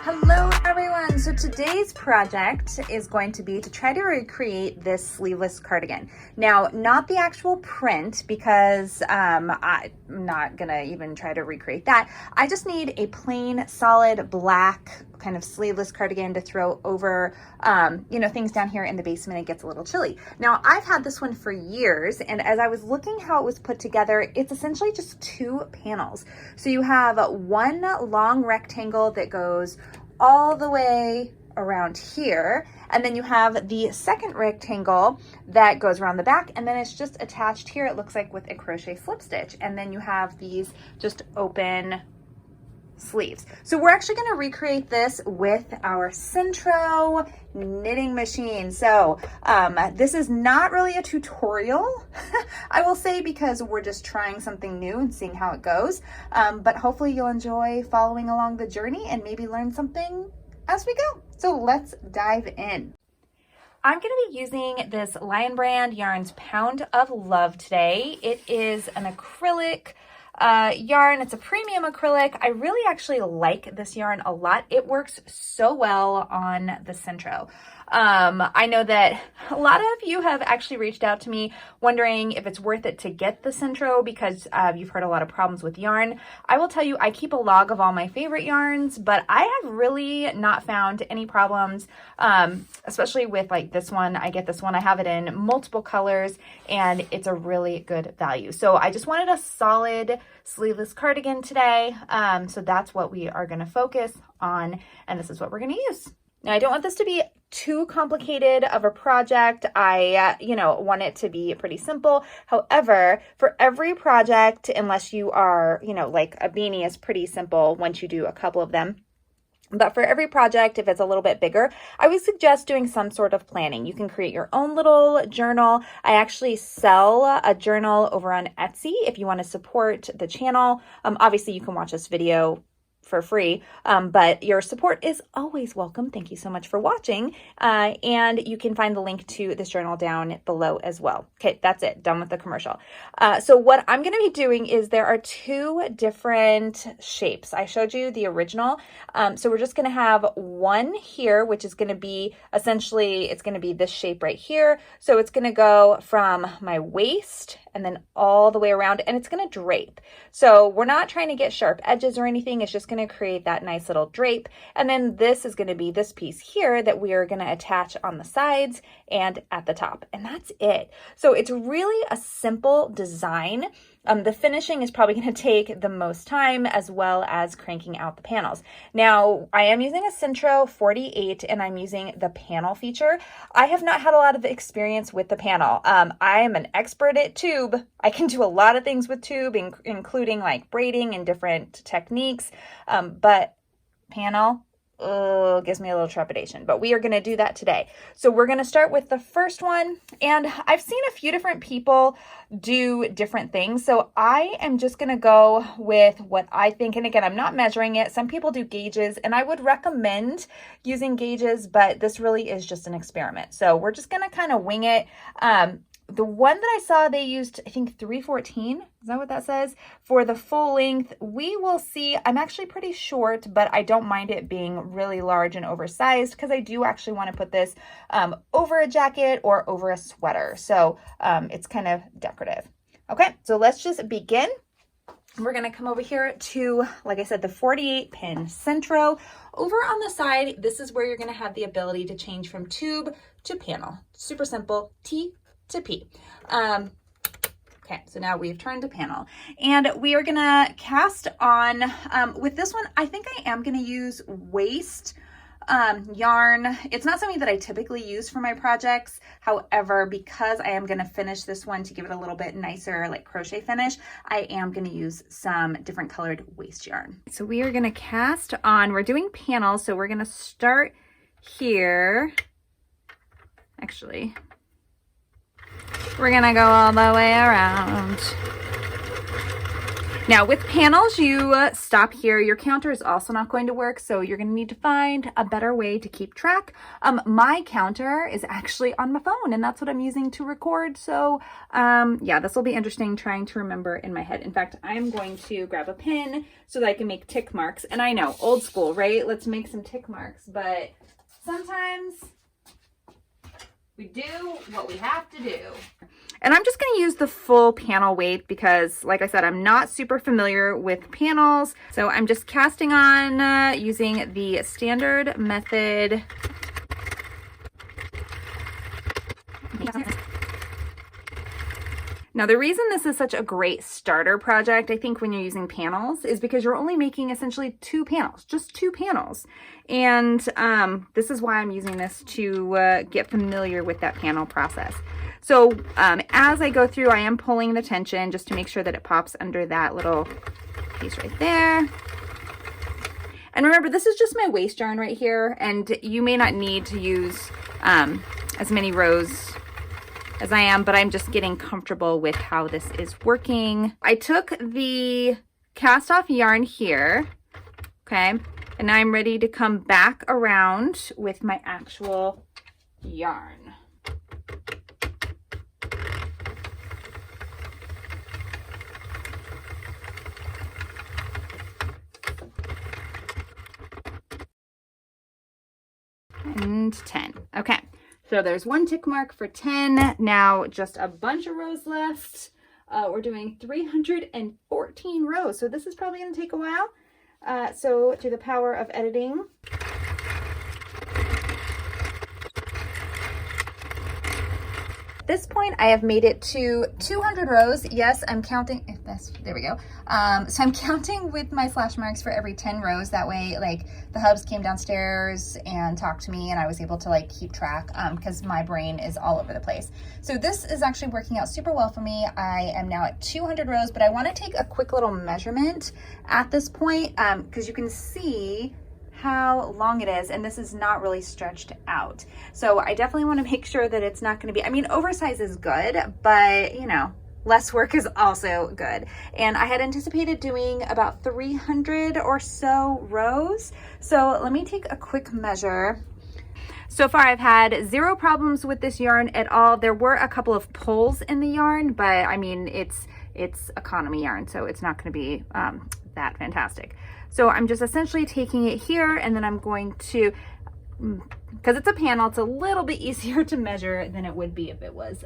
Hello everyone! So today's project is going to be to try to recreate this sleeveless cardigan. Now, not the actual print because I'm not gonna even try to recreate that. I just need a plain, solid, black kind of sleeveless cardigan to throw over, things down here in the basement. It gets a little chilly. Now, I've had this one for years, and as I was looking how it was put together, it's essentially just two panels. So you have one long rectangle that goes all the way around here, and then you have the second rectangle that goes around the back, and then it's just attached here, it looks like, with a crochet slip stitch, and then you have these just open sleeves. So we're actually going to recreate this with our Sentro knitting machine. So this is not really a tutorial, I will say, because we're just trying something new and seeing how it goes. But hopefully you'll enjoy following along the journey and maybe learn something as we go. So let's dive in. I'm going to be using this Lion Brand Yarns Pound of Love today. It is an acrylic yarn. It's a premium acrylic. I really actually like this yarn a lot. It works so well on the Sentro. I know that a lot of you have actually reached out to me wondering if it's worth it to get the Sentro because you've heard a lot of problems with yarn. I will tell you, I keep a log of all my favorite yarns, but I have really not found any problems, especially with like this one. I get this one, I have it in multiple colors, and it's a really good value. So I just wanted a solid sleeveless cardigan today. So that's what we are going to focus on, and this is what we're going to use. Now, I don't want this to be too complicated of a project. I, want it to be pretty simple. However, for every project, unless you are, like a beanie is pretty simple once you do a couple of them. But for every project, if it's a little bit bigger, I would suggest doing some sort of planning. You can create your own little journal. I actually sell a journal over on Etsy if you want to support the channel. Obviously, you can watch this video for free, but your support is always welcome. Thank you so much for watching, and you can find the link to this journal down below as well. Okay, that's it. Done with the commercial. So what I'm going to be doing is there are two different shapes. I showed you the original, so we're just going to have one here, which is going to be essentially, it's going to be this shape right here. So it's going to go from my waist and then all the way around, and it's going to drape. So we're not trying to get sharp edges or anything. It's just going to create that nice little drape. And then this is going to be this piece here that we are going to attach on the sides and at the top. And that's it. So it's really a simple design. The finishing is probably going to take the most time, as well as cranking out the panels. Now, I am using a Sentro 48 and I'm using the panel feature. I have not had a lot of experience with the panel. I am an expert at tube. I can do a lot of things with tube, including like braiding and different techniques, but panel, gives me a little trepidation, but we are going to do that today. So we're going to start with the first one, and I've seen a few different people do different things. So I am just going to go with what I think. And again, I'm not measuring it. Some people do gauges, and I would recommend using gauges, but this really is just an experiment. So we're just going to kind of wing it. The one that I saw, they used, I think 314, is that what that says? For the full length, we will see. I'm actually pretty short, but I don't mind it being really large and oversized because I do actually want to put this over a jacket or over a sweater. So it's kind of decorative. Okay, so let's just begin. We're going to come over here to, like I said, the 48 pin Sentro. Over on the side, this is where you're going to have the ability to change from tube to panel. Super simple, T to P. Okay, so now we've turned to panel, and we are gonna cast on, with this one, I think I am gonna use waist yarn. It's not something that I typically use for my projects. However, because I am gonna finish this one to give it a little bit nicer, like crochet finish, I am gonna use some different colored waist yarn. So we are gonna cast on, we're doing panels, so we're gonna start here. Actually, we're gonna go all the way around. Now with panels, you stop here. Your counter is also not going to work, so you're going to need to find a better way to keep track. My counter is actually on my phone, and that's what I'm using to record. So yeah, this will be interesting trying to remember in my head. In fact, I'm going to grab a pen so that I can make tick marks. And I know, old school, right? Let's make some tick marks, but sometimes we do what we have to do. And I'm just going to use the full panel weight because, like I said, I'm not super familiar with panels. So I'm just casting on using the standard method. Now, the reason this is such a great starter project, I think, when you're using panels is because you're only making essentially 2 panels, just 2 panels. And this is why I'm using this to get familiar with that panel process. So as I go through, I am pulling the tension just to make sure that it pops under that little piece right there. And remember, this is just my waste yarn right here, and you may not need to use as many rows as I am, but I'm just getting comfortable with how this is working. I took the cast off yarn here, okay, and now I'm ready to come back around with my actual yarn. And 10. Okay, so there's 1 tick mark for 10. Now just a bunch of rows left. We're doing 314 rows, so this is probably going to take a while. So through the power of editing, at this point, I have made it to 200 rows. Yes, I'm counting, if that's, there we go. So I'm counting with my slash marks for every 10 rows. That way, like, the hubs came downstairs and talked to me, and I was able to, like, keep track because my brain is all over the place. So this is actually working out super well for me. I am now at 200 rows, but I want to take a quick little measurement at this point because you can see how long it is, and this is not really stretched out. So I definitely want to make sure that it's not going to be, I mean, oversize is good, but you know, less work is also good. And I had anticipated doing about 300 or so rows. So let me take a quick measure. So far I've had 0 problems with this yarn at all. There were a couple of pulls in the yarn, but I mean, it's economy yarn, so it's not going to be that fantastic. So I'm just essentially taking it here, and then I'm going to, because it's a panel, it's a little bit easier to measure than it would be if it was,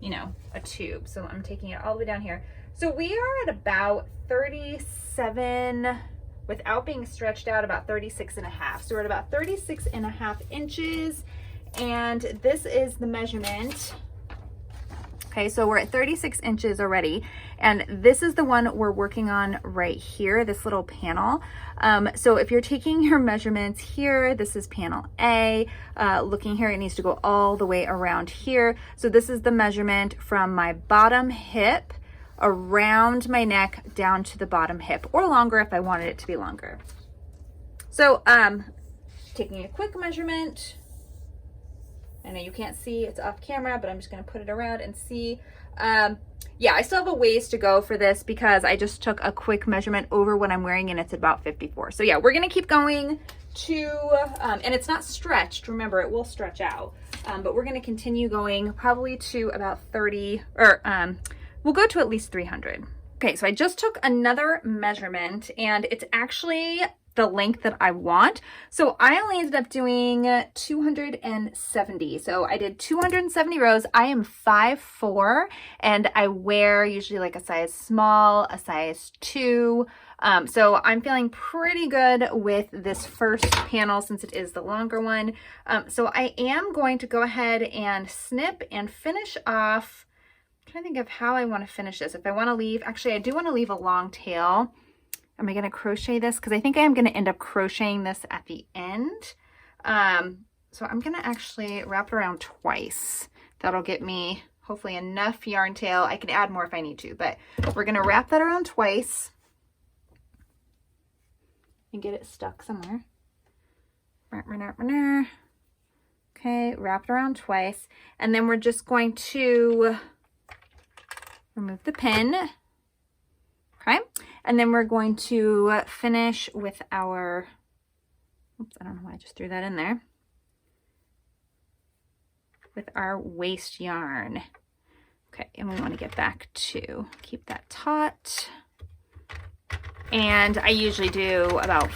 you know, a tube. So I'm taking it all the way down here. So we are at about 37, without being stretched out, about 36 and a half. So we're at about 36 and a half inches, and this is the measurement. Okay, so we're at 36 inches already, and this is the one we're working on right here, this little panel. So if you're taking your measurements here, this is panel A. Looking here, it needs to go all the way around here. So this is the measurement from my bottom hip around my neck down to the bottom hip, or longer if I wanted it to be longer. So taking a quick measurement. I know you can't see, it's off camera, but I'm just going to put it around and see. Yeah, I still have a ways to go for this because I just took a quick measurement over what I'm wearing, and it's about 54. So yeah, we're going to keep going to, and it's not stretched. Remember, it will stretch out, but we're going to continue going probably to about 30, or we'll go to at least 300. Okay, so I just took another measurement, and it's actually the length that I want. So I only ended up doing 270. So I did 270 rows. I am 5'4", and I wear usually like a size small, a size 2. So I'm feeling pretty good with this first panel since it is the longer one. So I am going to go ahead and snip and finish off. I'm trying to think of how I want to finish this. If I want to leave, actually I do want to leave a long tail. Am I going to crochet this? Because I think I am going to end up crocheting this at the end. So I'm going to actually wrap it around twice. That'll get me hopefully enough yarn tail. I can add more if I need to, but we're going to wrap that around twice and get it stuck somewhere. Okay, wrap it around twice. And then we're just going to remove the pin. Okay, and then we're going to finish with our, oops, I don't know why I just threw that in there, with our waste yarn. Okay, and we want to get back to keep that taut. And I usually do about,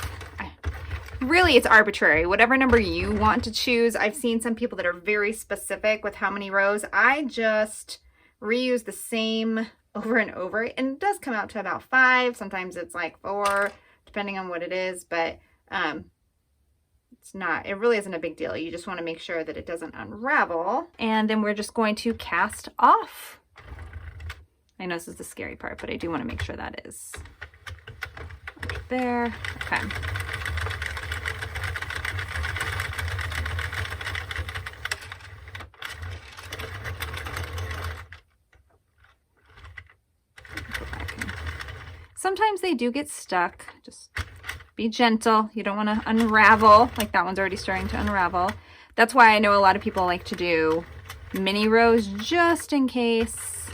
really it's arbitrary, whatever number you want to choose. I've seen some people that are very specific with how many rows. I just reuse the same over and over, and it does come out to about 5. Sometimes it's like 4, depending on what it is, but it's not, it really isn't a big deal. You just want to make sure that it doesn't unravel. And then we're just going to cast off. I know this is the scary part, but I do want to make sure that is there. Okay. Sometimes they do get stuck. Just be gentle. You don't want to unravel. Like that one's already starting to unravel. That's why I know a lot of people like to do mini rows just in case.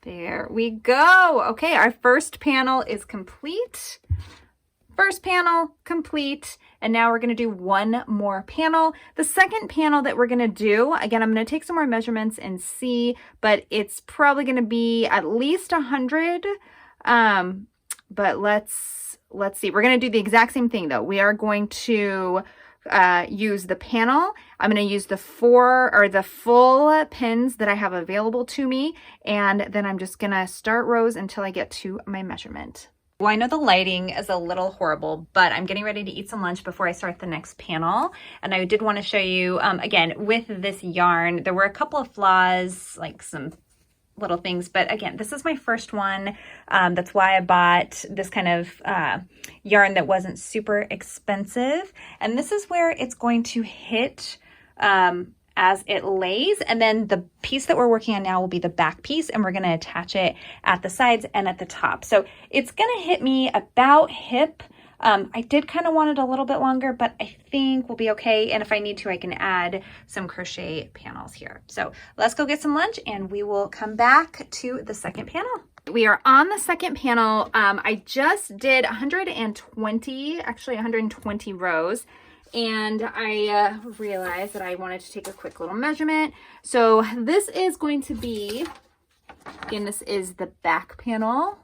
There we go. Okay, our first panel is complete. First panel complete, and now we're going to do one more panel. The second panel that we're going to do, again, I'm going to take some more measurements and see, but it's probably going to be at least 100. But let's see. We're going to do the exact same thing though. We are going to use the panel. I'm going to use the full pins that I have available to me, and then I'm just going to start rows until I get to my measurement. Well, I know the lighting is a little horrible, but I'm getting ready to eat some lunch before I start the next panel. And I did want to show you, again, with this yarn, there were a couple of flaws, like some little things, but again, this is my first one. That's why I bought this kind of yarn that wasn't super expensive. And this is where it's going to hit as it lays, and then the piece that we're working on now will be the back piece, and we're going to attach it at the sides and at the top. So it's going to hit me about hip. I did kind of want it a little bit longer, but I think we'll be okay. And if I need to, I can add some crochet panels here. So let's go get some lunch and we will come back to the second panel. We are on the second panel. I just did 120 rows. And I realized that I wanted to take a quick little measurement. So this is going to be, again, this is the back panel.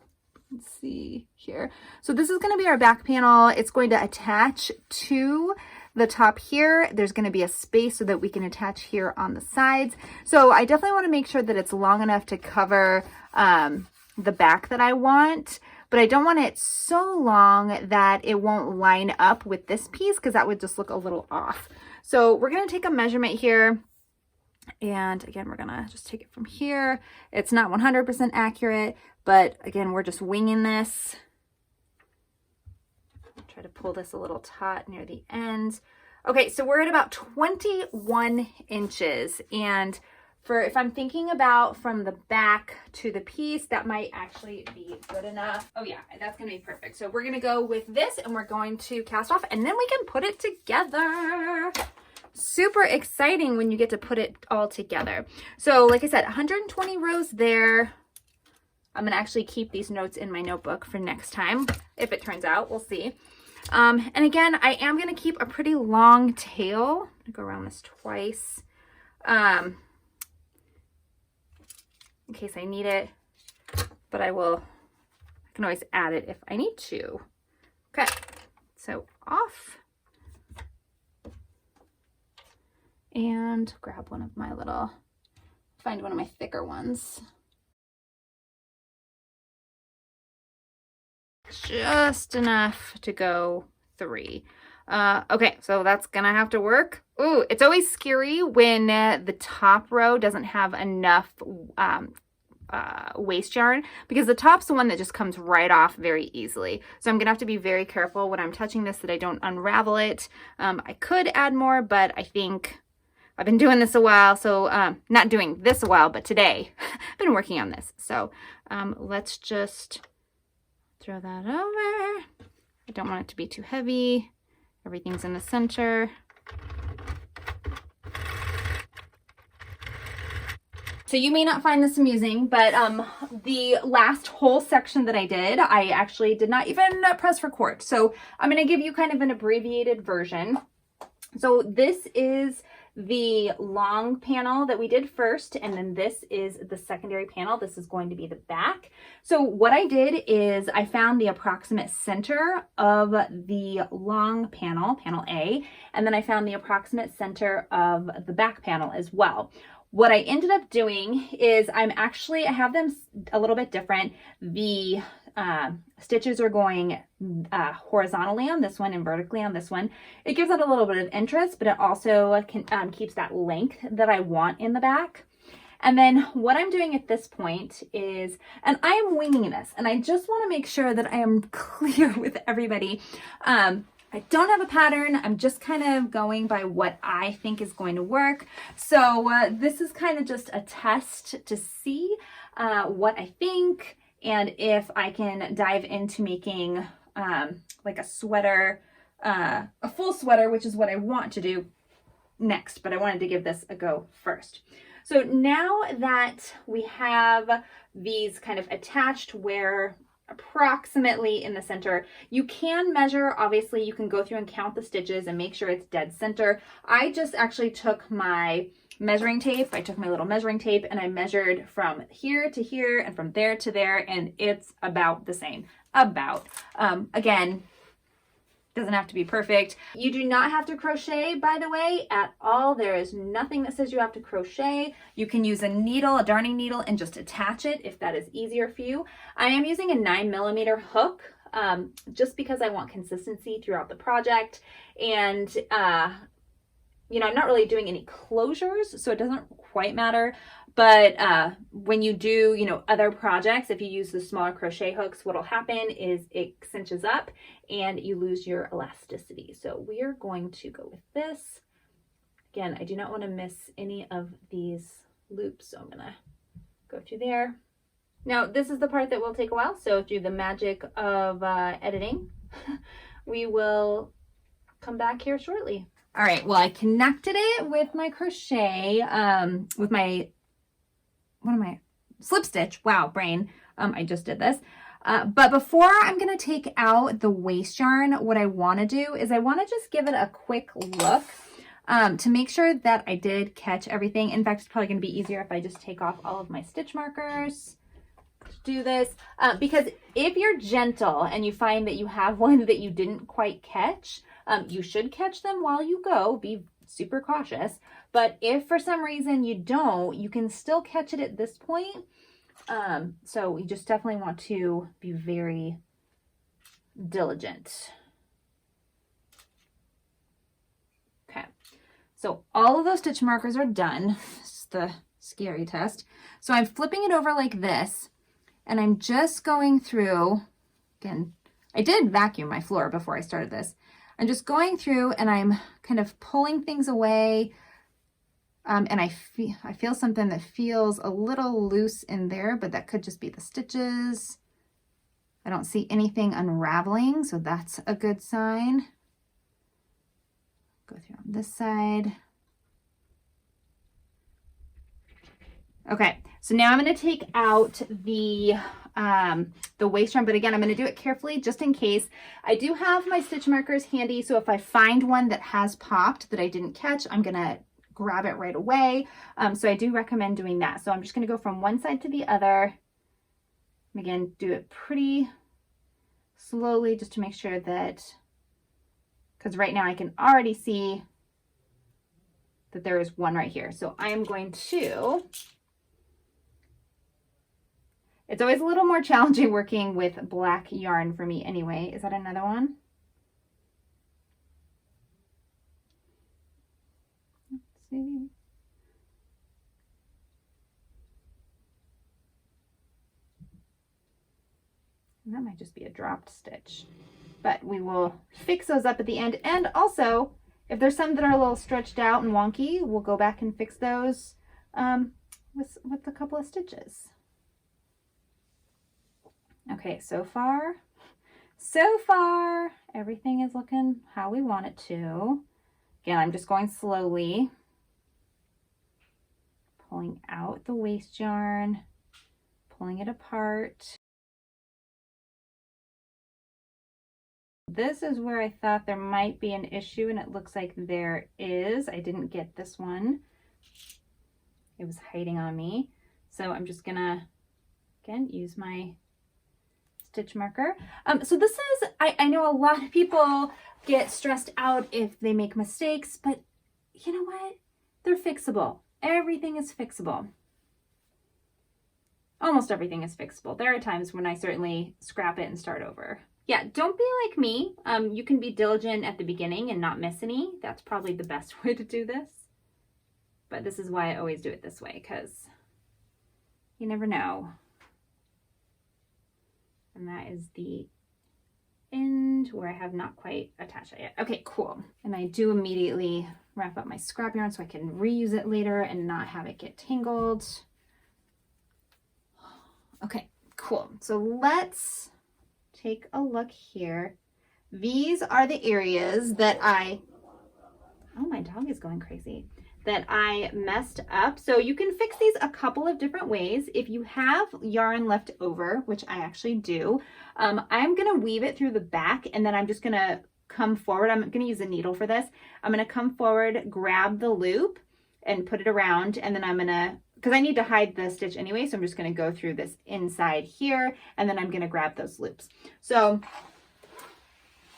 Let's see here. So this is going to be our back panel. It's going to attach to the top here. There's going to be a space so that we can attach here on the sides. So I definitely want to make sure that it's long enough to cover the back that I want. But I don't want it so long that it won't line up with this piece, because that would just look a little off. So we're going to take a measurement here. And again, we're going to just take it from here. It's not 100% accurate, but again, we're just winging this. Try to pull this a little taut near the end. Okay, so we're at about 21 inches. And if I'm thinking about from the back to the piece, that might actually be good enough. Oh yeah, that's gonna be perfect. So we're gonna go with this and we're going to cast off, and then we can put it together. Super exciting when you get to put it all together. So like I said, 120 rows there. I'm gonna actually keep these notes in my notebook for next time. If it turns out, we'll see. And again, I am gonna keep a pretty long tail. I'm gonna go around this twice. In case I need it, but I can always add it if I need to. Okay, so off. And grab one of my find one of my thicker ones. Just enough to go 3. Okay, so that's gonna have to work. Ooh, it's always scary when the top row doesn't have enough waste yarn, because the top's the one that just comes right off very easily. So I'm gonna have to be very careful when I'm touching this that I don't unravel it. I could add more, but I think I've been doing this a while, so not doing this a while, but today I've been working on this. So let's just throw that over. I don't want it to be too heavy. Everything's in the center. so you may not find this amusing, but the last whole section that I did, I actually did not even press record. So I'm going to give you kind of an abbreviated version. So this is the long panel that we did first, and then this is the secondary panel. This is going to be the back. So what I did is I found the approximate center of the long panel, panel A, and then I found the approximate center of the back panel as well. What I ended up doing is I have them a little bit different. The stitches are going horizontally on this one and vertically on this one. It gives it a little bit of interest, but it also keeps that length that I want in the back. And then what I'm doing at this point is, and I am winging this, and I just want to make sure that I am clear with everybody. I don't have a pattern. I'm just kind of going by what I think is going to work. So this is kind of just a test to see what I think, and if I can dive into making like a sweater, a full sweater, which is what I want to do next, but I wanted to give this a go first. So now that we have these kind of attached where approximately in the center, you can measure. Obviously you can go through and count the stitches and make sure it's dead center. I just actually took my measuring tape. I took my little measuring tape and I measured from here to here and from there to there, and it's about the same. Again, doesn't have to be perfect. You do not have to crochet, by the way, at all. There is nothing that says you have to crochet. You can use a needle, a darning needle, and just attach it if that is easier for you. I am using a 9mm hook just because I want consistency throughout the project. And you know, I'm not really doing any closures, so it doesn't quite matter. But when you do, you know, other projects, if you use the smaller crochet hooks, what'll happen is it cinches up and you lose your elasticity. So we are going to go with this. Again, I do not want to miss any of these loops, so I'm gonna go through there. Now, this is the part that will take a while, so through the magic of editing, we will come back here shortly. All right, well, I connected it with my crochet, with my, slip stitch. Wow, brain. I just did this. But before I'm gonna take out the waste yarn, what I wanna do is I wanna just give it a quick look to make sure that I did catch everything. In fact, it's probably gonna be easier if I just take off all of my stitch markers to do this. Because if you're gentle and you find that you have one that you didn't quite catch, you should catch them while you go. Be super cautious. But if for some reason you don't, you can still catch it at this point. So you just definitely want to be very diligent. Okay, so all of those stitch markers are done. This is the scary test. So I'm flipping it over like this, and I'm just going through, again, I did vacuum my floor before I started this. I'm just going through and I'm kind of pulling things away. And I feel something that feels a little loose in there, but that could just be the stitches. I don't see anything unraveling, so that's a good sign. Go through on this side. Okay, so now I'm going to take out the waste yarn, but again, I'm going to do it carefully just in case. I do have my stitch markers handy, so if I find one that has popped that I didn't catch, I'm going to grab it right away. So I do recommend doing that. So I'm just going to go from one side to the other. Again, do it pretty slowly just to make sure that, because right now I can already see that there is one right here. So I am going to, it's always a little more challenging working with black yarn for me anyway. Is that another one? Let's see. That might just be a dropped stitch, but we will fix those up at the end. And also, if there's some that are a little stretched out and wonky, we'll go back and fix those with a couple of stitches. Okay, so far, everything is looking how we want it to. Again, I'm just going slowly, pulling pulling out the waste yarn, pulling it apart. This is where I thought there might be an issue, and it looks like there is. I didn't get this one. It was hiding on me. So I'm just gonna, again, use my stitch marker. So this is, I know a lot of people get stressed out if they make mistakes, but you know what? They're fixable. Everything is fixable. Almost everything is fixable. There are times when I certainly scrap it and start over. Yeah, don't be like me. You can be diligent at the beginning and not miss any. That's probably the best way to do this. But this is why I always do it this way, because you never know. And that is the end where I have not quite attached it yet. Okay, cool. And I do immediately wrap up my scrap yarn so I can reuse it later and not have it get tangled. Okay, cool. So let's take a look here. These are the areas that oh, my dog is going crazy, that I messed up. So you can fix these a couple of different ways. If you have yarn left over, which I actually do, I'm gonna weave it through the back, and then I'm just gonna come forward. I'm gonna use a needle for this. I'm gonna come forward, grab the loop and put it around, and then I'm gonna, because I need to hide the stitch anyway, so I'm just gonna go through this inside here, and then I'm gonna grab those loops. So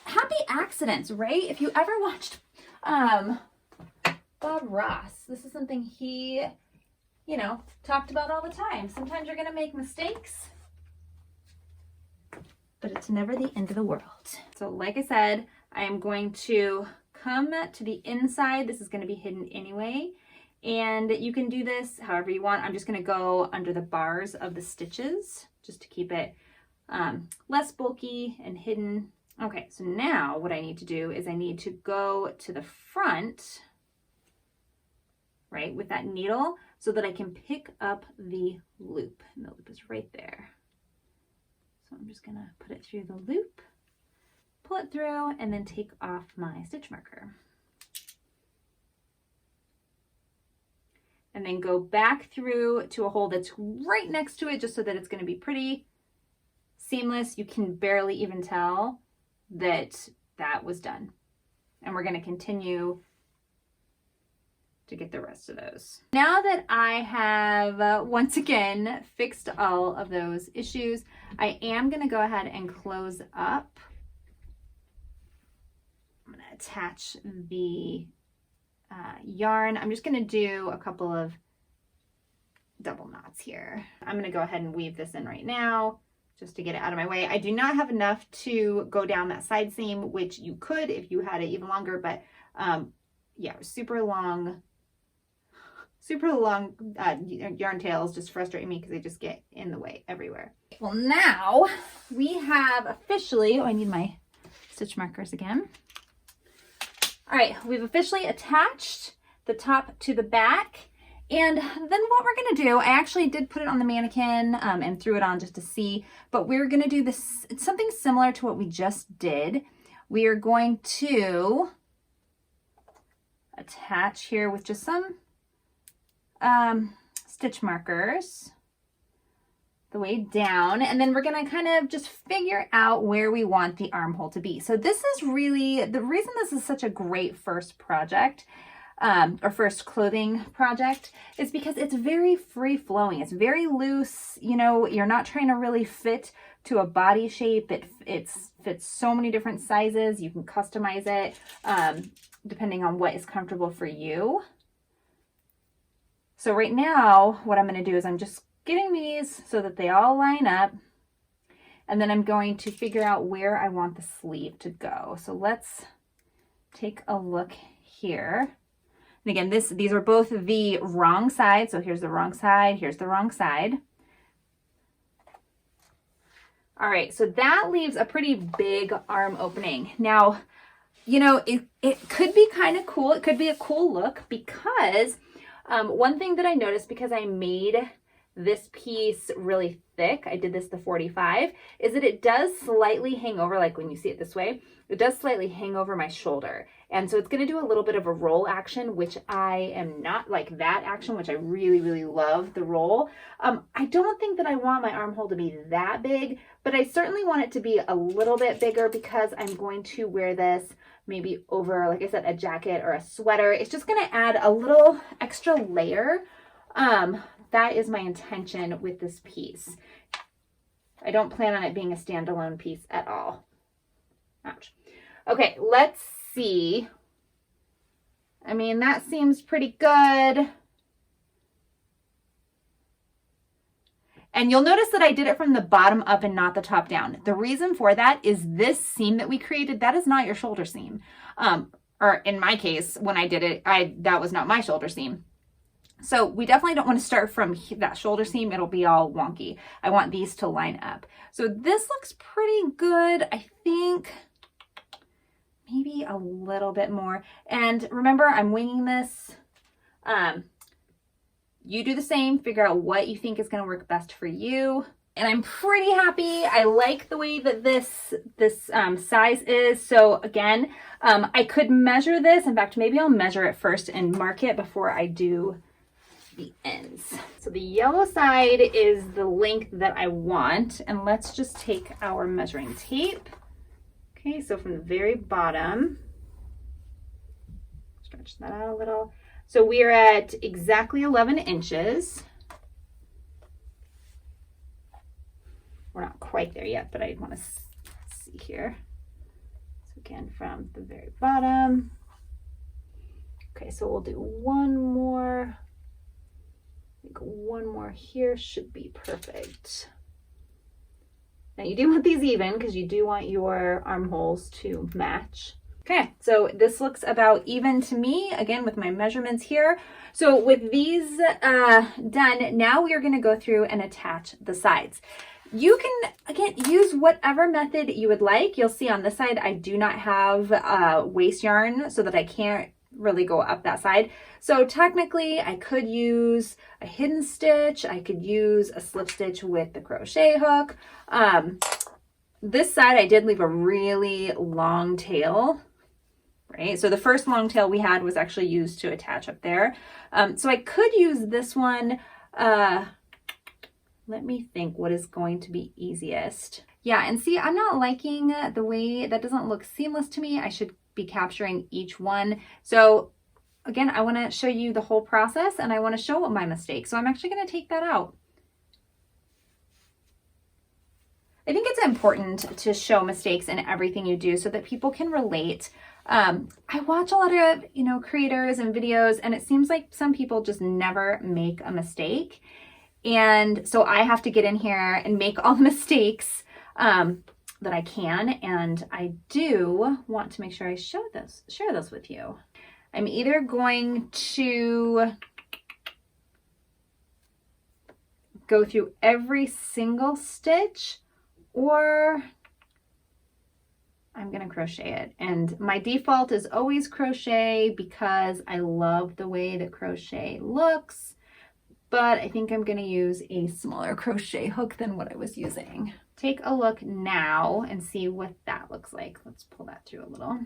happy accidents, right? If you ever watched Bob Ross, this is something he, you know, talked about all the time. Sometimes you're gonna make mistakes, but it's never the end of the world. So like I said, I am going to come to the inside. This is gonna be hidden anyway. And you can do this however you want. I'm just gonna go under the bars of the stitches just to keep it less bulky and hidden. Okay, so now what I need to do is I need to go to the front, right, with that needle so that I can pick up the loop. And the loop is right there. So I'm just gonna put it through the loop, pull it through, and then take off my stitch marker. And then go back through to a hole that's right next to it just so that it's gonna be pretty seamless. You can barely even tell that that was done. And we're gonna continue to get the rest of those. Now that I have once again fixed all of those issues, I am gonna go ahead and close up. I'm gonna attach the yarn. I'm just gonna do a couple of double knots here. I'm gonna go ahead and weave this in right now just to get it out of my way. I do not have enough to go down that side seam, which you could if you had it even longer, but yeah, super long yarn tails just frustrate me because they just get in the way everywhere. Well, now we have officially, oh, I need my stitch markers again. All right, we've officially attached the top to the back. And then what we're gonna do, I actually did put it on the mannequin and threw it on just to see, but we're gonna do this, it's something similar to what we just did. We are going to attach here with just some stitch markers the way down, and then we're gonna kind of just figure out where we want the armhole to be. So this is really, the reason this is such a great first project or first clothing project is because it's very free flowing. It's very loose. You know, you're not trying to really fit to a body shape. It fits so many different sizes. You can customize it depending on what is comfortable for you. So right now, what I'm going to do is I'm just getting these so that they all line up. And then I'm going to figure out where I want the sleeve to go. So let's take a look here. And again, these are both the wrong side. So here's the wrong side, here's the wrong side. All right, so that leaves a pretty big arm opening. Now, you know, it could be kind of cool. It could be a cool look because one thing that I noticed, because I made this piece really thick, I did this the 45, is that it does slightly hang over, like when you see it this way, it does slightly hang over my shoulder. And so it's going to do a little bit of a roll action, which I am not like that action, which I really, really love the roll. I don't think that I want my armhole to be that big, but I certainly want it to be a little bit bigger because I'm going to wear this maybe over, like I said, a jacket or a sweater. It's just going to add a little extra layer. That is my intention with this piece. I don't plan on it being a standalone piece at all. Ouch. Okay, let's see. I mean, that seems pretty good. And you'll notice that I did it from the bottom up and not the top down. The reason for that is this seam that we created, that is not your shoulder seam. Or in my case, when I did it, that was not my shoulder seam. So we definitely don't want to start from that shoulder seam. It'll be all wonky. I want these to line up. So this looks pretty good. I think maybe a little bit more. And remember, I'm winging this. You do the same, figure out what you think is going to work best for you. And I'm pretty happy. I like the way that this size is. So again, I could measure this. In fact, maybe I'll measure it first and mark it before I do the ends. So the yellow side is the length that I want. And let's just take our measuring tape. Okay, so from the very bottom, stretch that out a little. So we are at exactly 11 inches. We're not quite there yet, but I want to see here. So again, from the very bottom. Okay, so we'll do one more. I think one more here should be perfect. Now you do want these even because you do want your armholes to match. Okay, so this looks about even to me, again, with my measurements here. So with these done, now we are going to go through and attach the sides. You can, again, use whatever method you would like. You'll see on this side, I do not have waste yarn so that I can't really go up that side. So technically, I could use a hidden stitch. I could use a slip stitch with the crochet hook. This side, I did leave a really long tail. Right? So the first long tail we had was actually used to attach up there. So I could use this one. Let me think what is going to be easiest. Yeah, and see, I'm not liking the way that doesn't look seamless to me. I should be capturing each one. So again, I want to show you the whole process and I want to show my mistake. So I'm actually going to take that out. I think it's important to show mistakes in everything you do so that people can relate. I watch a lot of, creators and videos, and it seems like some people just never make a mistake. And so I have to get in here and make all the mistakes that I can. And I do want to make sure I share those with you. I'm either going to go through every single stitch or I'm going to crochet it. And my default is always crochet because I love the way that crochet looks. But I think I'm going to use a smaller crochet hook than what I was using. Take a look now and see what that looks like. Let's pull that through a little.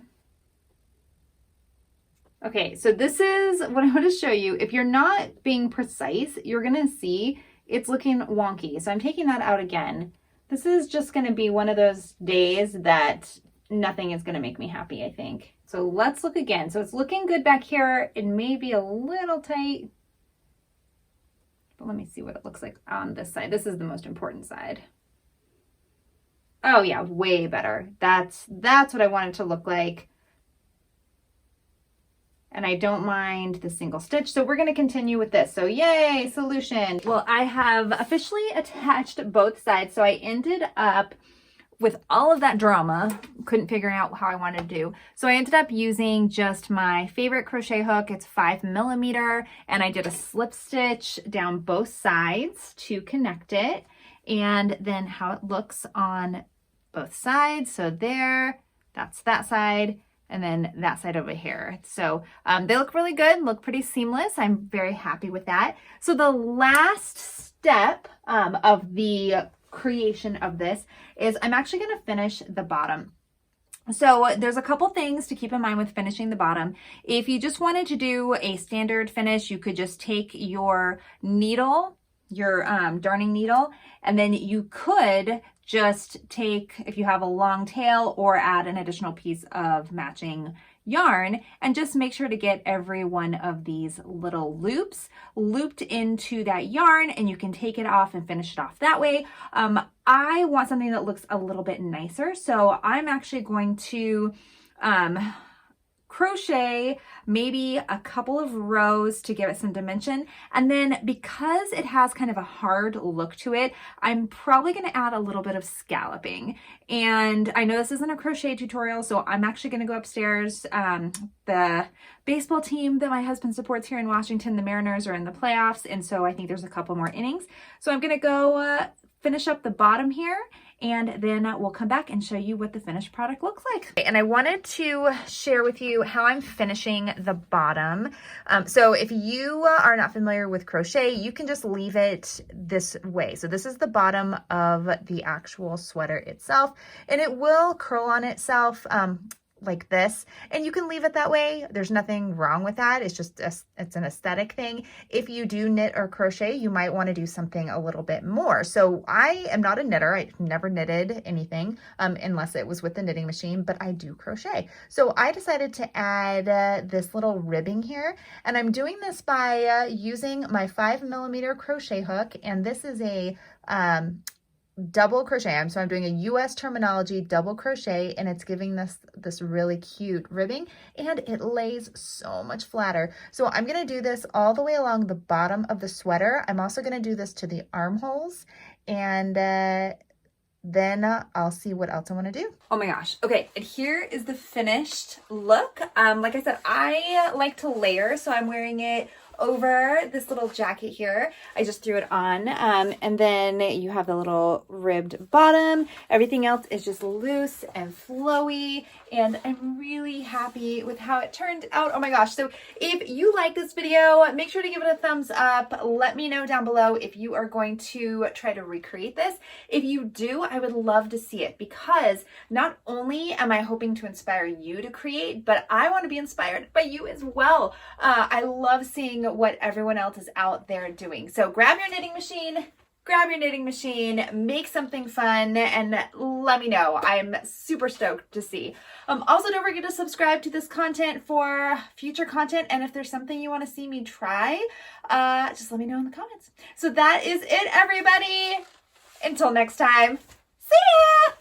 Okay, so this is what I want to show you. If you're not being precise, you're going to see it's looking wonky. So I'm taking that out again. This is just going to be one of those days that nothing is going to make me happy, I think. So let's look again. So it's looking good back here. It may be a little tight. But let me see what it looks like on this side. This is the most important side. Oh yeah, way better. That's what I want it to look like. And I don't mind the single stitch. So we're going to continue with this. So yay, solution. Well, I have officially attached both sides. So I ended up with all of that drama, couldn't figure out how I wanted to do. So I ended up using just my favorite crochet hook. It's 5mm, and I did a slip stitch down both sides to connect it. And then how it looks on both sides. So there, that's that side. And then that side over here. So they look really good, look pretty seamless. I'm very happy with that. So the last step of the creation of this is I'm actually going to finish the bottom. So there's a couple things to keep in mind with finishing the bottom. If you just wanted to do a standard finish, you could just take your needle, your darning needle, and then you could just take, if you have a long tail, or add an additional piece of matching yarn, and just make sure to get every one of these little loops looped into that yarn, and you can take it off and finish it off that way. I want something that looks a little bit nicer, so I'm actually going to crochet maybe a couple of rows to give it some dimension, and then because it has kind of a hard look to it, I'm probably going to add a little bit of scalloping. And I know this isn't a crochet tutorial, so I'm actually going to go upstairs. The baseball team that my husband supports here in Washington, the Mariners, are in the playoffs, and so I think there's a couple more innings, so I'm going to go finish up the bottom here, and then we'll come back and show you what the finished product looks like. And I wanted to share with you how I'm finishing the bottom. So if you are not familiar with crochet, you can just leave it this way. So this is the bottom of the actual sweater itself, and it will curl on itself like this, and you can leave it that way. There's nothing wrong with that. It's just it's an aesthetic thing. If you do knit or crochet, you might want to do something a little bit more. So I am not a knitter. I've never knitted anything unless it was with the knitting machine, but I do crochet. So I decided to add this little ribbing here, and I'm doing this by using my 5mm crochet hook, and this is a double crochet. So I'm doing a US terminology double crochet, and it's giving this really cute ribbing, and it lays so much flatter. So I'm going to do this all the way along the bottom of the sweater. I'm also going to do this to the armholes, and then I'll see what else I want to do. Oh my gosh. Okay, and here is the finished look. Like I said, I like to layer, so I'm wearing it over this little jacket here. I just threw it on, and then you have the little ribbed bottom. Everything else is just loose and flowy, and I'm really happy with how it turned out. Oh my gosh. So if you like this video, make sure to give it a thumbs up. Let me know down below if you are going to try to recreate this. If you do, I would love to see it, because not only am I hoping to inspire you to create, but I want to be inspired by you as well. I love seeing what everyone else is out there doing. So grab your knitting machine, make something fun, and let me know. I'm super stoked to see. Also, don't forget to subscribe to this content for future content, and if there's something you want to see me try, just let me know in the comments. So that is it, everybody. Until next time, see ya!